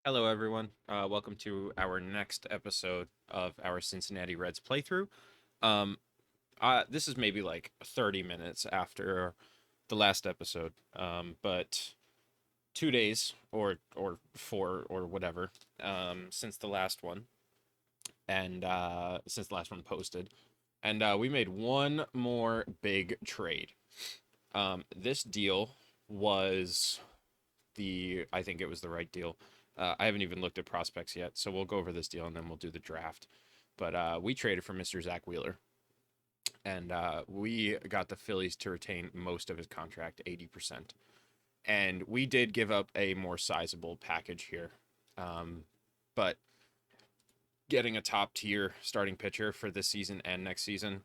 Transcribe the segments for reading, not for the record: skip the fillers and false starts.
Hello, everyone. Welcome to our next episode of our Cincinnati Reds playthrough. Um, this is maybe like 30 minutes after the last episode, but 2 days or four or whatever since the last one, and since the last one posted, and we made one more big trade. This deal was I think it was the right deal. I haven't even looked at prospects yet, so we'll go over this deal and then we'll do the draft. But we traded for Mr. Zach Wheeler, and we got the Phillies to retain most of his contract, 80%. And we did give up a more sizable package here. But getting a top tier starting pitcher for this season and next season,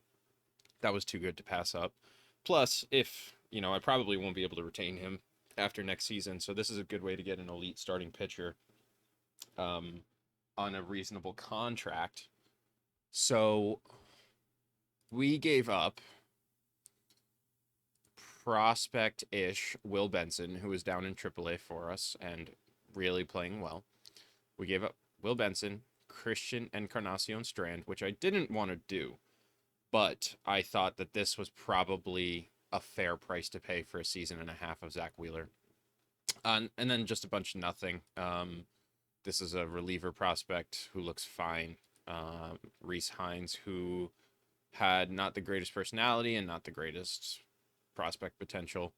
that was too good to pass up. Plus, if, I probably won't be able to retain him after next season. So this is a good way to get an elite starting pitcher um, on a reasonable contract. So we gave up prospect ish Will Benson, who was down in AAA for us and really playing well. We gave up Will Benson, Christian Encarnacion Strand, which I didn't want to do, but I thought that this was probably a fair price to pay for a season and a half of Zach Wheeler. And then just a bunch of nothing. This is a reliever prospect who looks fine. Reese Hines, who had not the greatest personality and not the greatest prospect potential.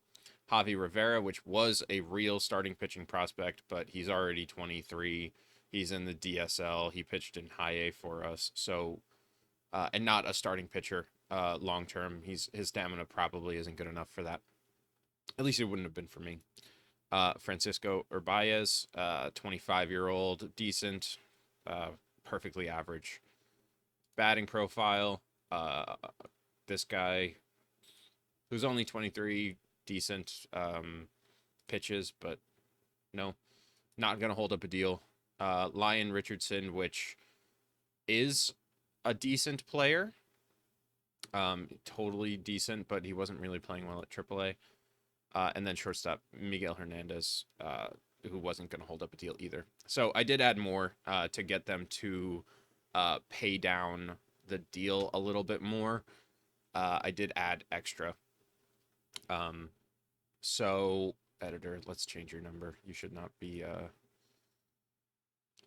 Javi Rivera, which was a real starting pitching prospect, but he's already 23. He's in the DSL. He pitched in high A for us. So, and not a starting pitcher long term. His stamina probably isn't good enough for that. At least it wouldn't have been for me. Francisco Urbaez, 25-year-old, decent, perfectly average batting profile. This guy, who's only 23, decent pitches, but no, not going to hold up a deal. Lyon Richardson, which is a decent player, totally decent, but he wasn't really playing well at AAA. And then shortstop Miguel Hernandez, who wasn't going to hold up a deal either. So I did add more to get them to pay down the deal a little bit more. I did add extra. Um, so editor, let's change your number. You should not be. Uh,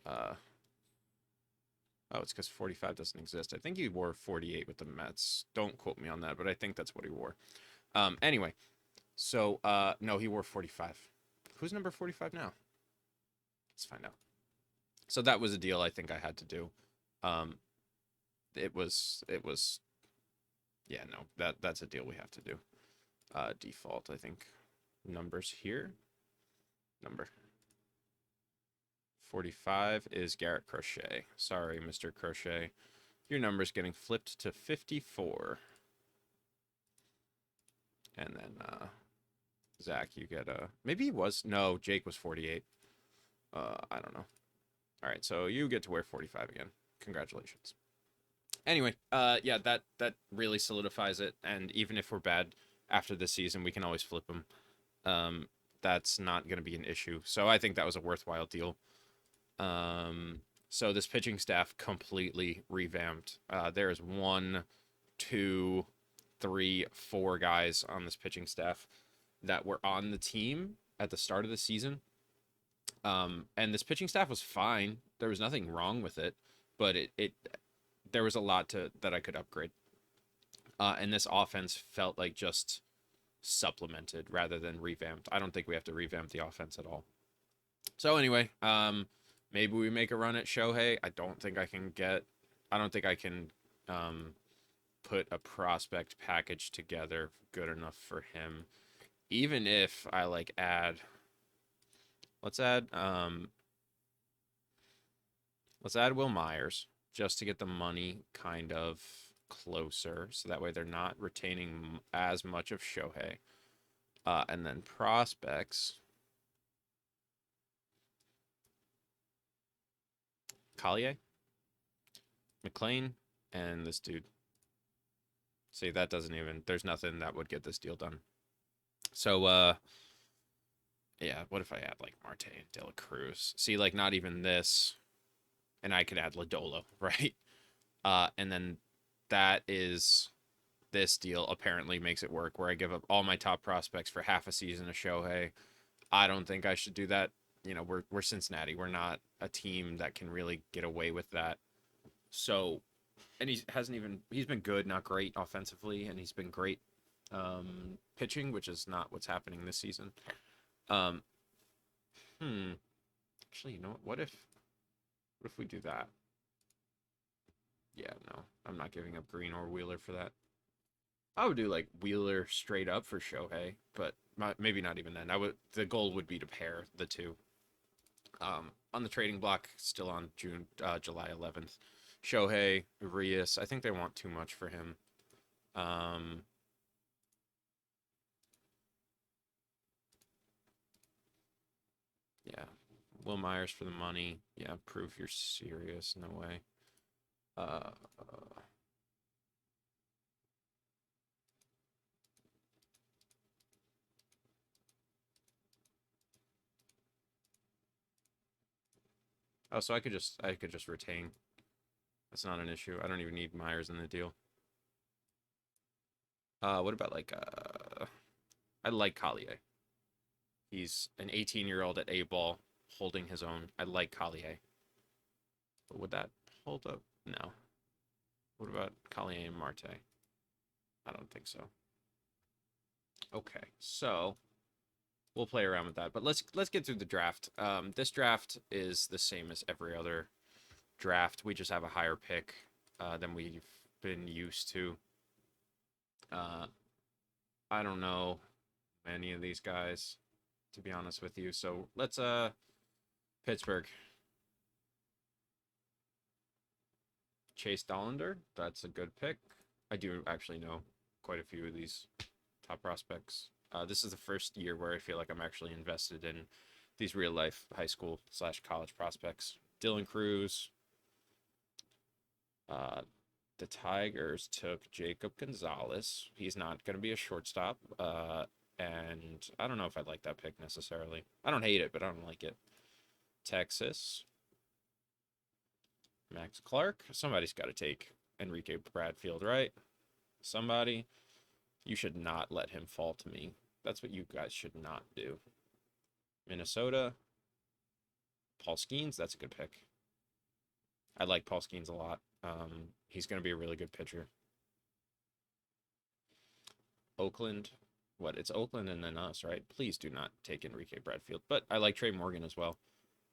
oh, it's because 45 doesn't exist. I think he wore 48 with the Mets. Don't quote me on that, but I think that's what he wore. Anyway, so no, he wore 45. Who's number 45 now? Let's find out. So that was a deal I think I had to do. Um, it was yeah, no, that's a deal we have to do. Default, I think. Numbers here. Number 45 is Garrett Crochet. Sorry, Mr. Crochet. Your number's getting flipped to 54. And then Zach, you get a maybe he was no, Jake was 48. I don't know. All right, so you get to wear 45 again. Congratulations. Anyway, yeah, that really solidifies it. And even if we're bad after this season, we can always flip them. That's not going to be an issue. So I think that was a worthwhile deal. So this pitching staff completely revamped. There's one, two, three, four guys on this pitching staff that were on the team at the start of the season. And this pitching staff was fine. There was nothing wrong with it, but it there was a lot that I could upgrade. And this offense felt like just supplemented rather than revamped. I don't think we have to revamp the offense at all. So anyway, maybe we make a run at Shohei. I don't think I can put a prospect package together good enough for him. Even if I let's add Will Myers just to get the money kind of closer, so that way they're not retaining as much of Shohei. And then prospects, Collier, McLean, and this dude. See, that doesn't even. There's nothing that would get this deal done. So Yeah, what if I add like Marte and De La Cruz? See, like not even this, and I could add Ladolo, right? And then that is this deal apparently makes it work where I give up all my top prospects for half a season of Shohei. I don't think I should do that. You know, we're Cincinnati. We're not a team that can really get away with that. So, and he hasn't even he's been good, not great offensively, and he's been great pitching, which is not what's happening this season. Um, hmm. Actually, you know what? What if we do that? Yeah, no, I'm not giving up Green or Wheeler for that. I would do like Wheeler straight up for Shohei, but maybe not even then. I would. The goal would be to pair the two. On the trading block, still on July 11th. Shohei, Urias. I think they want too much for him. Um, yeah, Will Myers for the money. Yeah, prove you're serious. No way. Uh, oh, so I could just retain. That's not an issue. I don't even need Myers in the deal. What about like I like Collier. He's an 18-year-old at A ball holding his own. I like Collier. But would that hold up? No. What about Collier and Marte? I don't think so. Okay, so we'll play around with that. But let's get through the draft. This draft is the same as every other draft. We just have a higher pick than we've been used to. Uh, I don't know any of these guys, to be honest with you. So let's Pittsburgh. Chase Dollander. That's a good pick. I do actually know quite a few of these top prospects. This is the first year where I feel like I'm actually invested in these real life high school slash college prospects. Dylan Cruz. Uh, the Tigers took Jacob Gonzalez. He's not going to be a shortstop. And I don't know if I like that pick necessarily. I don't hate it, but I don't like it. Texas, Max Clark. Somebody's got to take Enrique Bradfield, right? Somebody. You should not let him fall to me. That's what you guys should not do. Minnesota, Paul Skeens. That's a good pick. I like Paul Skeens a lot. He's going to be a really good pitcher. Oakland. What? It's Oakland and then us, right? Please do not take Enrique Bradfield. But I like Trey Morgan as well.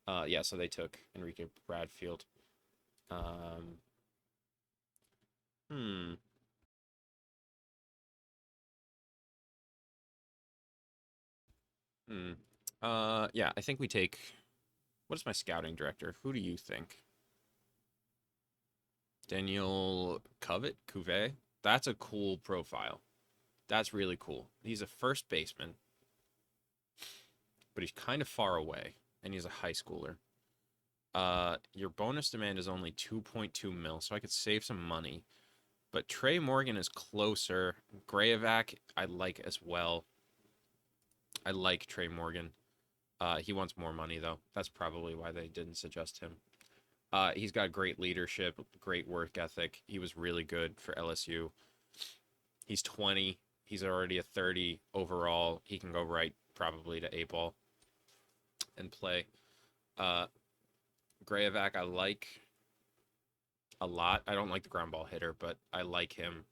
Yeah, so they took Enrique Bradfield. Um, hmm. Hmm. Yeah, I think we take. What is my scouting director? Who do you think? Daniel Cuvée? That's a cool profile. That's really cool. He's a first baseman, but he's kind of far away, and he's a high schooler. Your bonus demand is only 2.2 mil, so I could save some money. But Trey Morgan is closer. Grayovac, I like as well. I like Trey Morgan. He wants more money though. That's probably why they didn't suggest him. He's got great leadership, great work ethic. He was really good for LSU. He's 20. He's already a 30 overall. He can go right probably to A ball and play. Uh, Grayovac, I like a lot. I don't like the ground ball hitter, but I like him.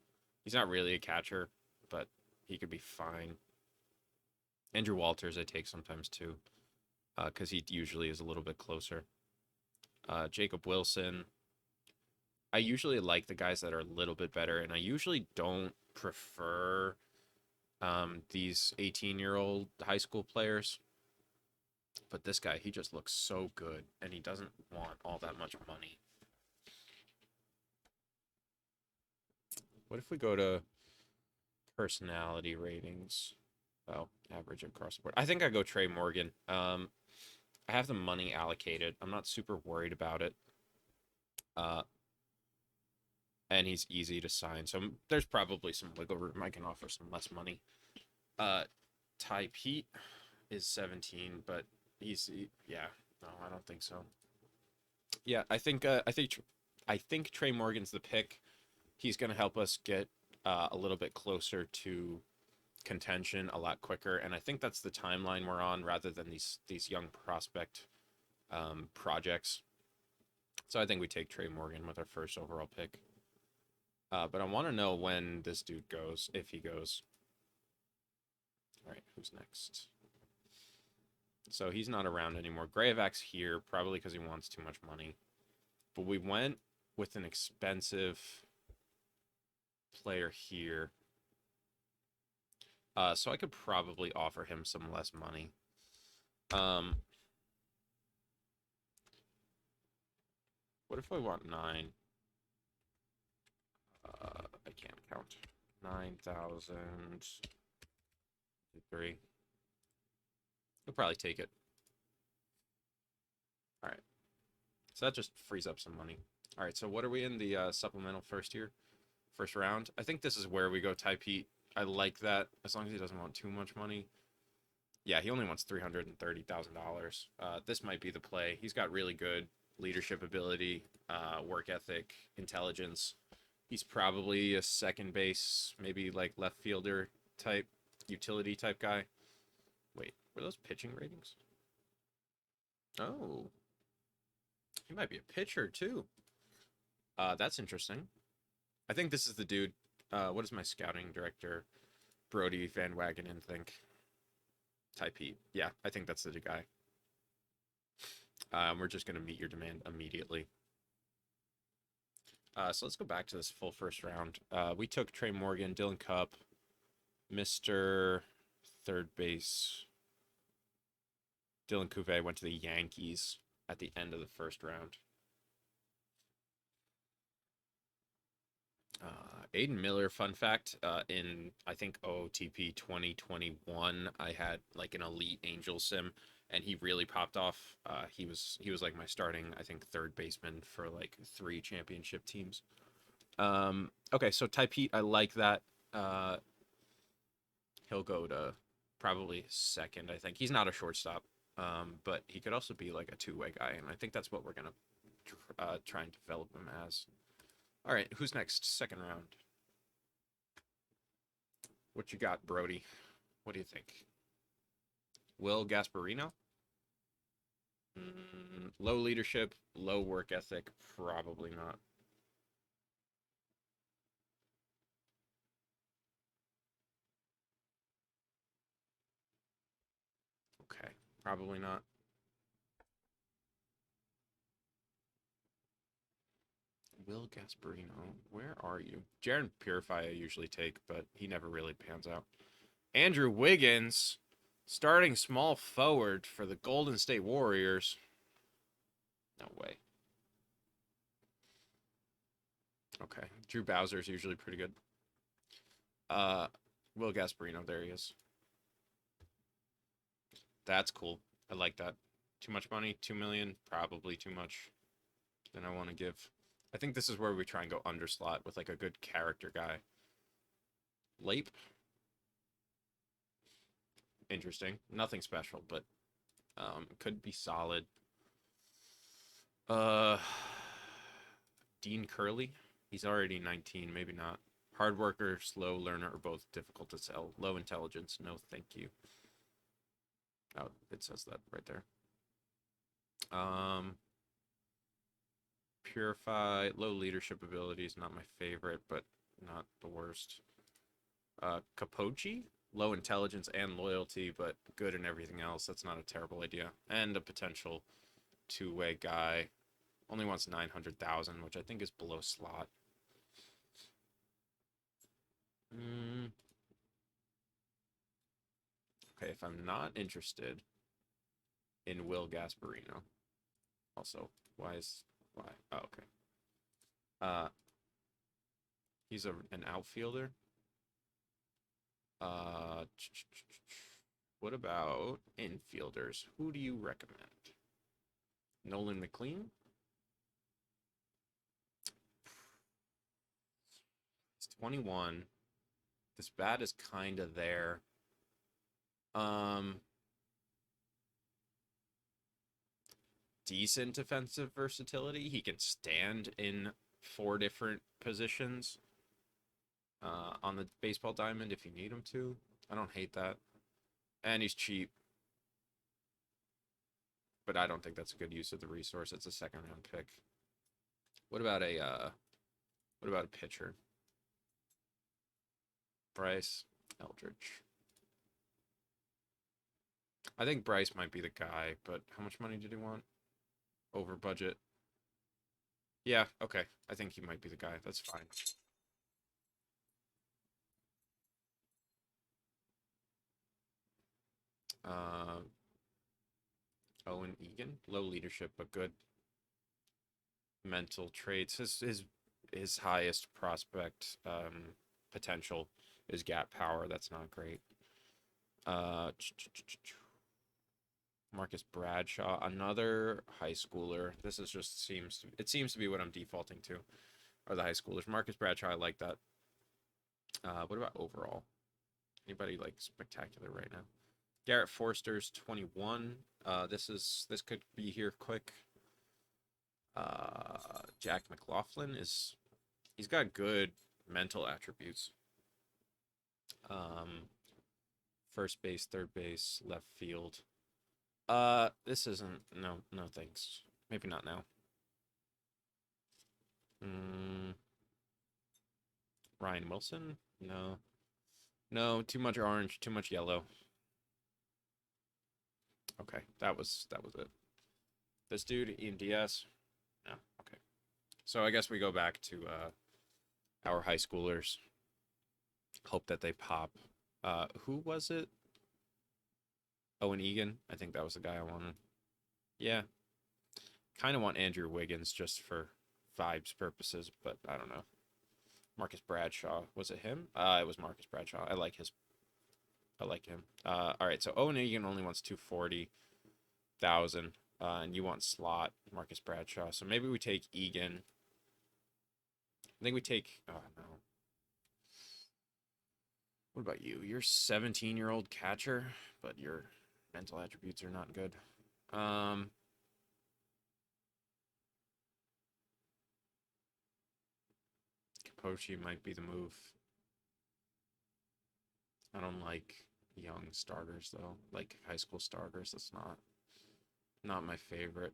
He's not really a catcher, but he could be fine. Andrew Walters, I take sometimes too, because he usually is a little bit closer. Jacob Wilson. I usually like the guys that are a little bit better, and I usually don't prefer these 18-year-old high school players. But this guy, he just looks so good, and he doesn't want all that much money. What if we go to personality ratings? Oh, average across the board. I think I go Trey Morgan. I have the money allocated. I'm not super worried about it. Uh, and he's easy to sign. So there's probably some wiggle room. I can offer some less money. Uh, Ty Pete is 17, but yeah, no, I don't think so. Yeah, I think Trey Morgan's the pick. He's going to help us get a little bit closer to contention a lot quicker, and I think that's the timeline we're on rather than these young prospect projects. So I think we take Trey Morgan with our first overall pick. But I want to know when this dude goes, if he goes. All right, who's next? So he's not around anymore. Grayavac's here, probably because he wants too much money. But we went with an expensive player here. So I could probably offer him some less money. What if I want 9? I can't count. 9,003. He'll probably take it. All right. So that just frees up some money. All right. So what are we in the supplemental first here? First round. I think this is where we go Ty Pete. I like that as long as he doesn't want too much money. Yeah, he only wants $330,000. This might be the play. He's got really good leadership ability, work ethic, intelligence. He's probably a second base, maybe like left fielder type, utility type guy. Wait, were those pitching ratings? Oh, he might be a pitcher too. That's interesting. I think this is the dude. What does my scouting director, Brody Van Wagenen, think? Type Pete. Yeah, I think that's the guy. We're just going to meet your demand immediately. So let's go back to this full first round. We took Trey Morgan, Dylan Cup, Mr. Third Base. Dylan Cuvée went to the Yankees at the end of the first round. Aiden Miller, fun fact, in I think OOTP 2021, I had like an elite Angel sim, and he really popped off. He was like my starting, I think, third baseman for like 3 championship teams. Okay, so Ty Pete, I like that. He'll go to probably second. I think he's not a shortstop, but he could also be like a two-way guy, and I think that's what we're gonna try and develop him as. All right, who's next? Second round. What you got, Brody? What do you think? Will Gasparino? Low leadership, low work ethic, probably not. Okay, probably not. Will Gasparino, where are you? Jaron Purify I usually take, but he never really pans out. Andrew Wiggins, starting small forward for the Golden State Warriors. No way. Okay. Drew Bowser's usually pretty good. Will Gasparino, there he is. That's cool. I like that. Too much money? 2 million? Probably too much than I want to give. I think this is where we try and go underslot with like a good character guy. Lape. Interesting. Nothing special, but could be solid. Uh Dean Curley. He's already 19, maybe not. Hard worker, slow learner, or both difficult to sell. Low intelligence, no thank you. Oh, it says that right there. Purify, low leadership abilities, not my favorite, but not the worst. Capochi, low intelligence and loyalty, but good in everything else. That's not a terrible idea. And a potential two-way guy. Only wants 900,000, which I think is below slot. Okay, if I'm not interested in Will Gasparino, also, why? Oh, okay. Uh, he's an outfielder. Uh, what about infielders? Who do you recommend? Nolan McLean? He's 21. This bat is kind of there. decent defensive versatility. He can stand in 4 different positions on the baseball diamond if you need him to. I don't hate that. And he's cheap, but I don't think that's a good use of the resource. It's a second round pick. What about a pitcher? Bryce Eldridge. I think Bryce might be the guy, but how much money did he want? Over budget. Yeah, okay. I think he might be the guy. That's fine. Uh, Owen Egan, low leadership but good mental traits. His highest prospect potential is gap power. That's not great. Marcus Bradshaw, another high schooler. This is just seems to be what I'm defaulting to, are the high schoolers. Marcus Bradshaw, I like that. What about overall? Anybody like spectacular right now? Garrett Forster's 21. This could be here quick. Jack McLaughlin he's got good mental attributes. First base, third base, left field. This isn't no thanks. Maybe not now. Ryan Wilson? No. No, too much orange, too much yellow. Okay, that was it. This dude, Ian Diaz? No, okay. So I guess we go back to our high schoolers. Hope that they pop. Who was it? Owen Egan? I think that was the guy I wanted. Yeah. Kind of want Andrew Wiggins just for vibes purposes, but I don't know. Marcus Bradshaw. Was it him? It was Marcus Bradshaw. I like him. All right, so Owen Egan only wants 240,000, and you want slot Marcus Bradshaw. So maybe we take Egan. I think we take. Oh no. What about you? You're 17-year-old catcher, but your mental attributes are not good. Capochi might be the move. I don't like young starters though, like high school starters. That's not my favorite.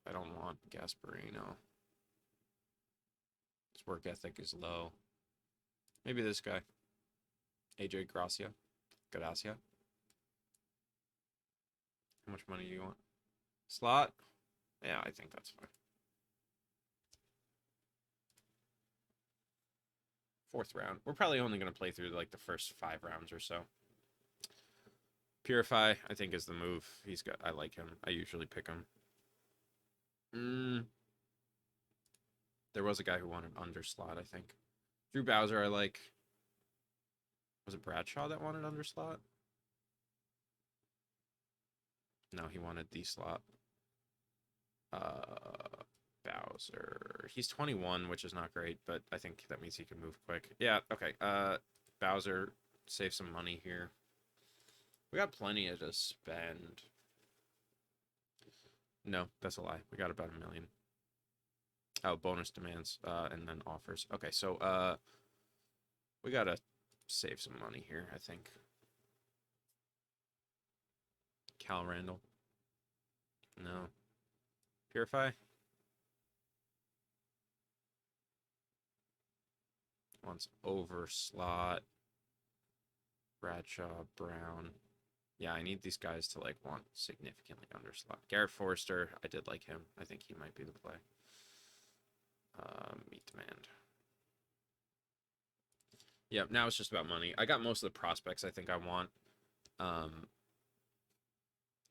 I don't want Gasparino. His work ethic is low. Maybe this guy, AJ Gracia. How much money do you want? Slot? Yeah, I think that's fine. Fourth round. We're probably only going to play through like the first 5 rounds or so. Purify, I think, is the move. I like him. I usually pick him. There was a guy who wanted under slot, I think. Drew Bowser, I like. Was it Bradshaw that wanted under slot? No, he wanted the slot. Bowser. He's 21, which is not great, but I think that means he can move quick. Yeah, okay. Bowser, save some money here. We got plenty to spend. No, that's a lie. We got about $1 million. Oh, bonus demands, and then offers. Okay, so we gotta save some money here, I think. Cal Randall. No. Purify. Wants over slot. Bradshaw, Brown. Yeah, I need these guys to like want significantly under slot. Garrett Forster, I did like him. I think he might be the play. Meet demand. Yeah, now it's just about money. I got most of the prospects I think I want.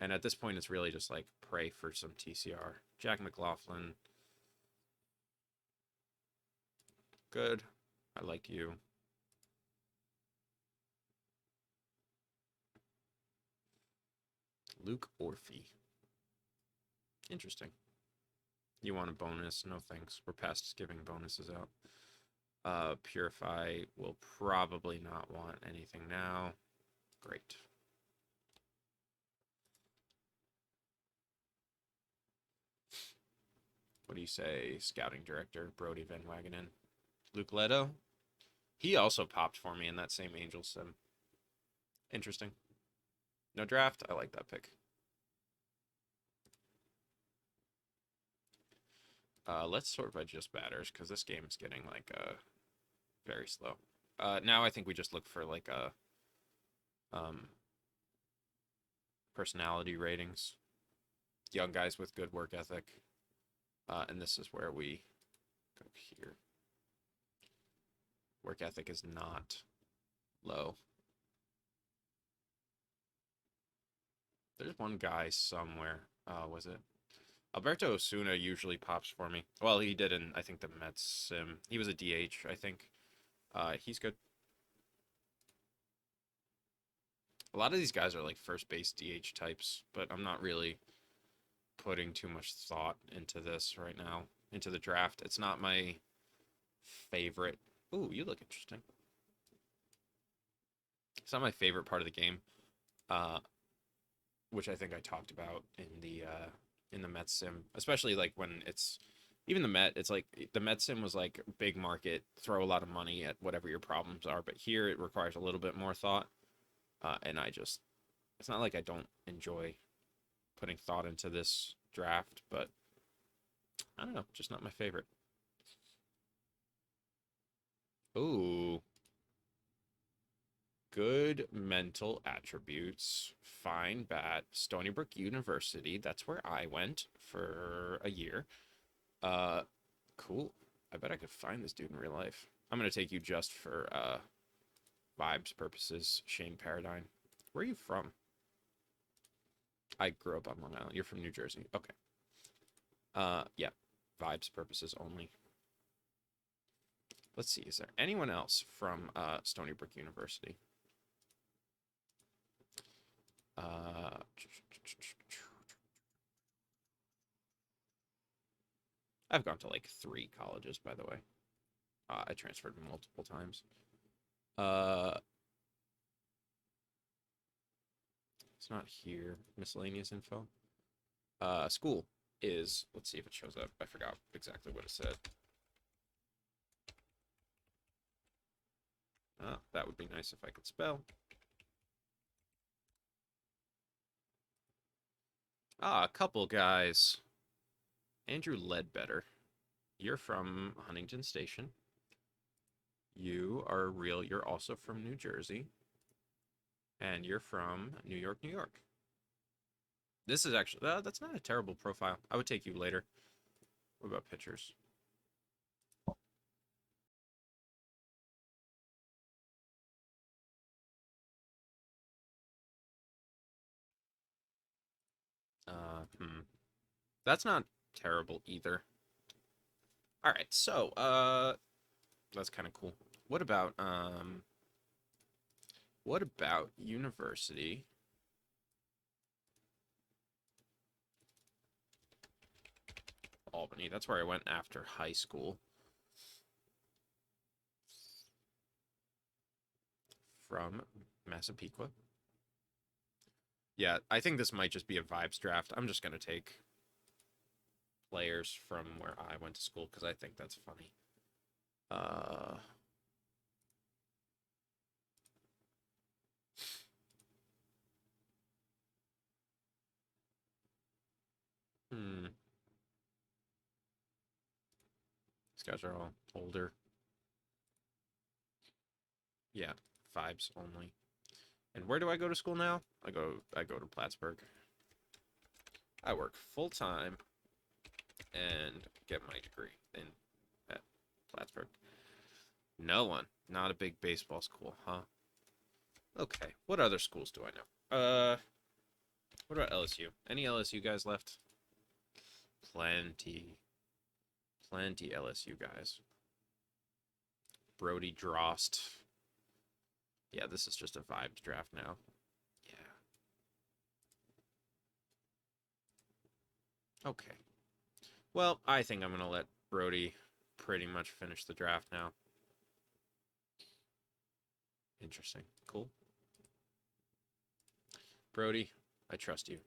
And at this point, it's really just like pray for some TCR. Jack McLaughlin. Good. I like you. Luke Orphy. Interesting. You want a bonus? No thanks. We're past giving bonuses out. Purify will probably not want anything now. Great. What do you say, scouting director Brody Van Wagenen? Luke Leto? He also popped for me in that same Angels sim. Interesting. No draft? I like that pick. Let's sort by just batters, because this game is getting, like, very slow. Now I think we just look for, like, personality ratings. Young guys with good work ethic. And this is where we go here. Work ethic is not low. There's one guy somewhere. Was it? Alberto Osuna usually pops for me. Well, he did in, I think, the Mets sim. He was a DH, I think. He's good. A lot of these guys are like first base DH types, but I'm not really putting too much thought into this right now, into the draft. It's not my favorite. Ooh, you look interesting. It's not my favorite part of the game, uh, which I think I talked about in the Mets sim, especially like when it's even the Met. It's like the Met sim was like big market, throw a lot of money at whatever your problems are, but here it requires a little bit more thought, and it's not like I don't enjoy putting thought into this draft, but I don't know, just not my favorite. Ooh, good mental attributes, fine bat, Stony Brook University. That's where I went for a year. Uh, cool. I bet I could find this dude in real life. I'm gonna take you just for vibes purposes, Shane Paradine. Where are you from? I grew up on Long Island. You're from New Jersey. Okay. Yeah. Vibes purposes only. Let's see. Is there anyone else from Stony Brook University? Uh, I've gone to like 3 colleges, by the way. I transferred multiple times. Uh, it's not here. Miscellaneous info. School is. Let's see if it shows up. I forgot exactly what it said. That would be nice if I could spell. A couple guys. Andrew Ledbetter. You're from Huntington Station. You are real. You're also from New Jersey. And you're from New York, New York. This is actually, that's not a terrible profile. I would take you later. What about pitchers? Hmm. That's not terrible either. All right, so, that's kind of cool. What about university? Albany. That's where I went after high school. From Massapequa. Yeah, I think this might just be a vibes draft. I'm just gonna take players from where I went to school because I think that's funny. Uh, hmm. These guys are all older. Yeah, vibes only. And where do I go to school now? I go to Plattsburgh. I work full time and get my degree in at Plattsburgh. No one. Not a big baseball school, huh? Okay. What other schools do I know? What about LSU? Any LSU guys left? Plenty. Plenty LSU guys. Brody Drost. Yeah, this is just a vibes draft now. Yeah. Okay. Well, I think I'm going to let Brody pretty much finish the draft now. Interesting. Cool. Brody, I trust you.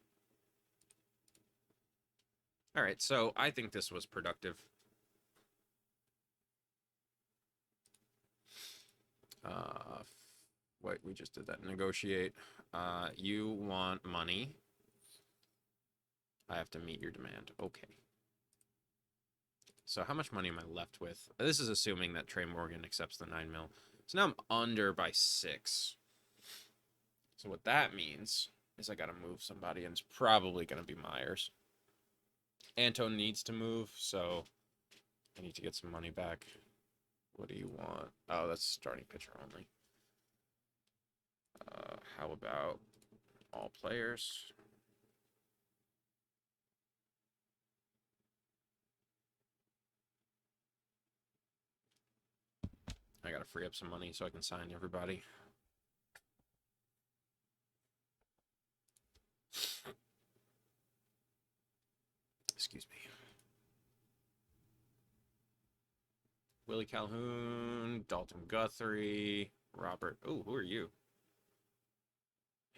All right, so I think this was productive. Wait, we just did that. Negotiate. You want money. I have to meet your demand. Okay. So how much money am I left with? This is assuming that Trey Morgan accepts the 9 mil. So now I'm under by 6. So what that means is I got to move somebody, and it's probably going to be Myers. Anton needs to move, so I need to get some money back. What do you want? Oh, that's starting pitcher only. How about all players? I got to free up some money so I can sign everybody. Excuse me. Willie Calhoun, Dalton Guthrie, Robert. Oh, who are you?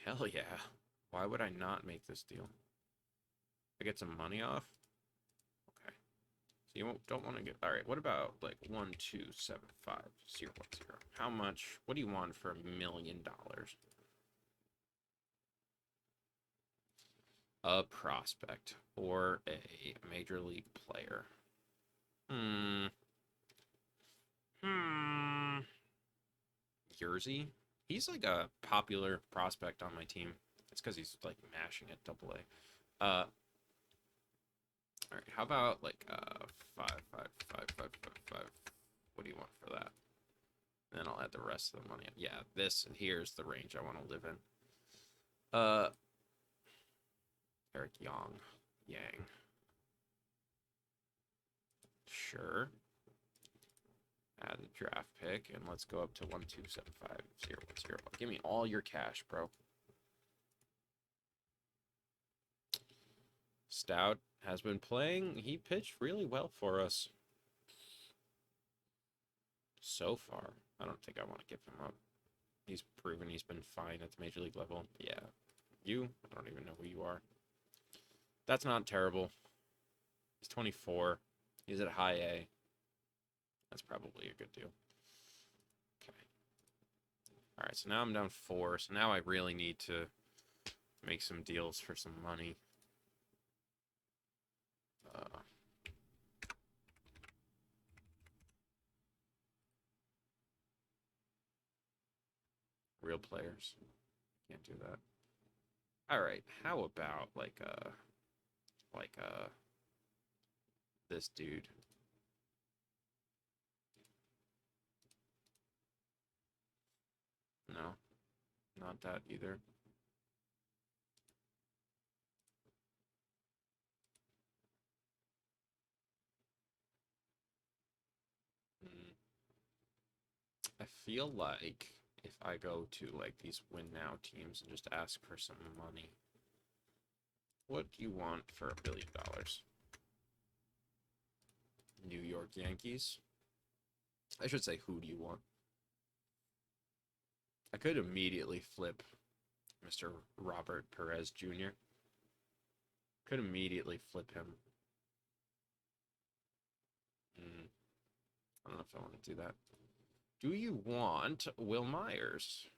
Hell yeah. Why would I not make this deal? I get some money off? Okay. So you don't want to get... All right, what about like 1275010? How much? What do you want for $1 million? A prospect or a major league player? Jersey. He's like a popular prospect on my team. It's because he's like mashing at Double A. All right. How about like 5. What do you want for that? And then I'll add the rest of the money. Yeah, this here's the range I want to live in. Eric Yang. Sure. Add the draft pick, and let's go up to 1275010. Give me all your cash, bro. Stout has been playing. He pitched really well for us so far. I don't think I want to give him up. He's proven he's been fine at the major league level. Yeah. You? I don't even know who you are. That's not terrible. He's 24. He's at high A. That's probably a good deal. Okay. All right, so now I'm down 4. So now I really need to make some deals for some money. Real players. Can't do that. All right, how about like this dude? No, not that either. I feel like if I go to like these win now teams and just ask for some money, what do you want for $1 billion? New York Yankees? I should say, who do you want? I could immediately flip Mr. Robert Perez Jr. Could immediately flip him. I don't know if I want to do that. Do you want Will Myers?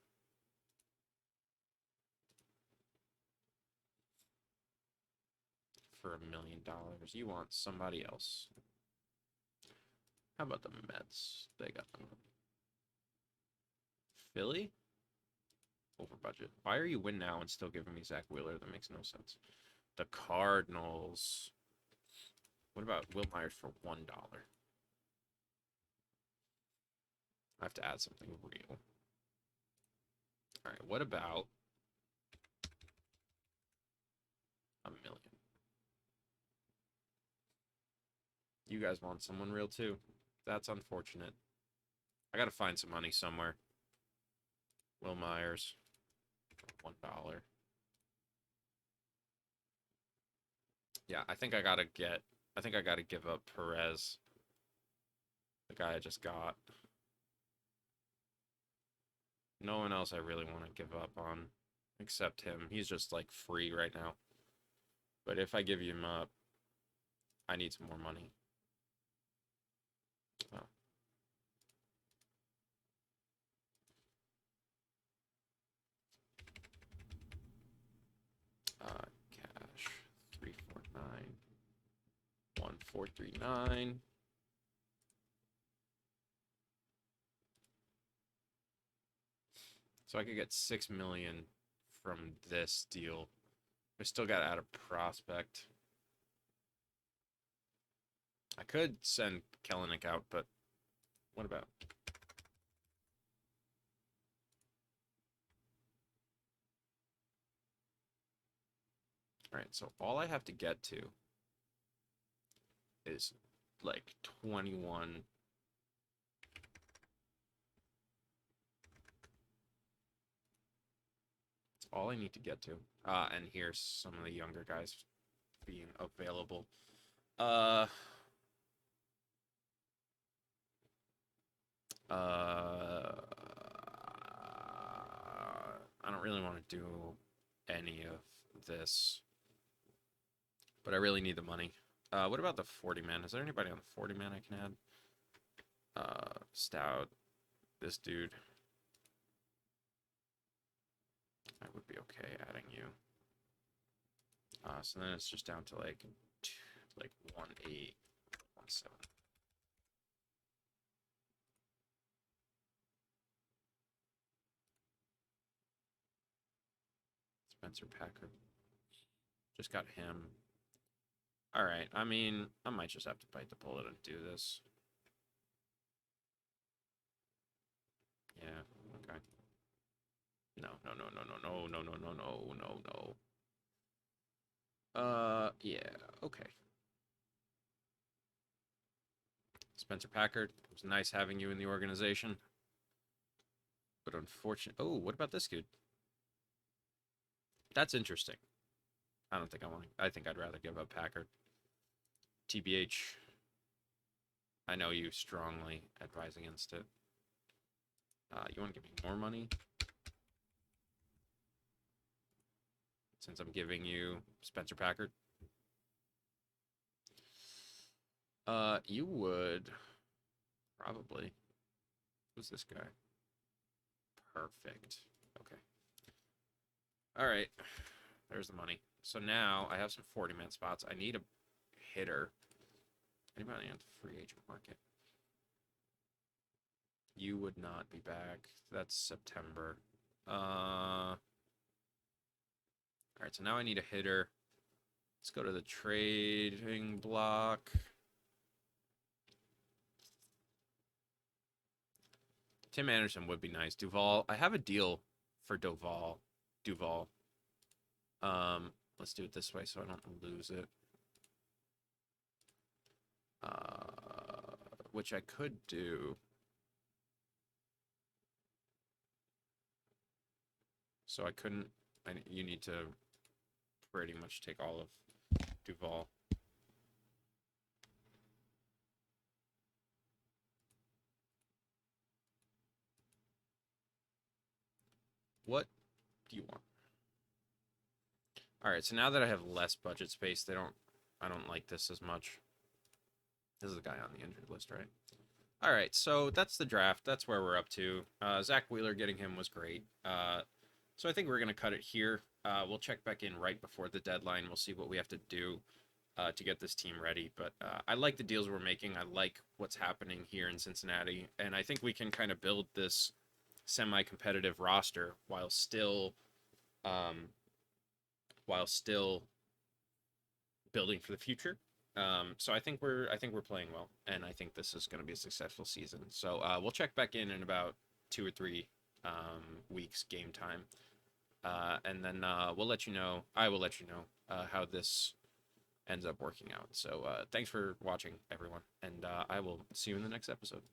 For $1 million. You want somebody else. How about the Mets? They got them. Philly? Over budget. Why are you win now and still giving me Zach Wheeler? That makes no sense. The Cardinals. What about Will Myers for $1? I have to add something real. All right, what about $1 million? You guys want someone real too? That's unfortunate. I gotta find some money somewhere. Will Myers, $1. Yeah, I think I gotta give up Perez, the guy I just got. No one else I really want to give up on except him. He's just like free right now. But if I give him up, I need some more money. Oh. Cash 349 1439. So I could get 6 million from this deal. I still got to add a prospect. I could send Kellenic out, but what about? All right, so all I have to get to is like 21. That's all I need to get to. And here's some of the younger guys being available. Uh, I don't really want to do any of this, but I really need the money. What about the 40 man? Is there anybody on the 40 man I can add? Stout, this dude. I would be okay adding you. So then it's just down to like 1-8, 1-7. Spencer Packard. Just got him. All right. I mean, I might just have to bite the bullet and do this. Yeah. Okay. No, no, no, no, no, no, no, no, no, no, no, no. Yeah. Okay. Spencer Packard. It was nice having you in the organization. But unfortunate. Oh, what about this dude? That's interesting. I don't think I want to. I think I'd rather give up Packard. TBH. I know you strongly advise against it. You want to give me more money? Since I'm giving you Spencer Packard? You would. Probably. Who's this guy? Perfect. Okay. All right. There's the money. So now I have some 40-man spots. I need a hitter. Anybody on the free agent market? You would not be back. That's September. All right, so now I need a hitter. Let's go to the trading block. Tim Anderson would be nice. Duval. I have a deal for Duval. Duval. Let's do it this way so I don't lose it. Which I could do. So I couldn't. You need to pretty much take all of Duval. What do you want? All right, so now that I have less budget space, I don't like this as much. This is the guy on the injured list, right? All right, so that's the draft. That's where we're up to. Zach Wheeler, getting him was great. So I think we're going to cut it here. We'll check back in right before the deadline. We'll see what we have to do to get this team ready. But I like the deals we're making. I like what's happening here in Cincinnati. And I think we can kind of build this semi-competitive roster um, while still building for the future. So I think we're playing well, and I think this is going to be a successful season. So we'll check back in about 2 or 3 weeks game time, and then we'll let you know. I will let you know how this ends up working out. So thanks for watching, everyone, and I will see you in the next episode.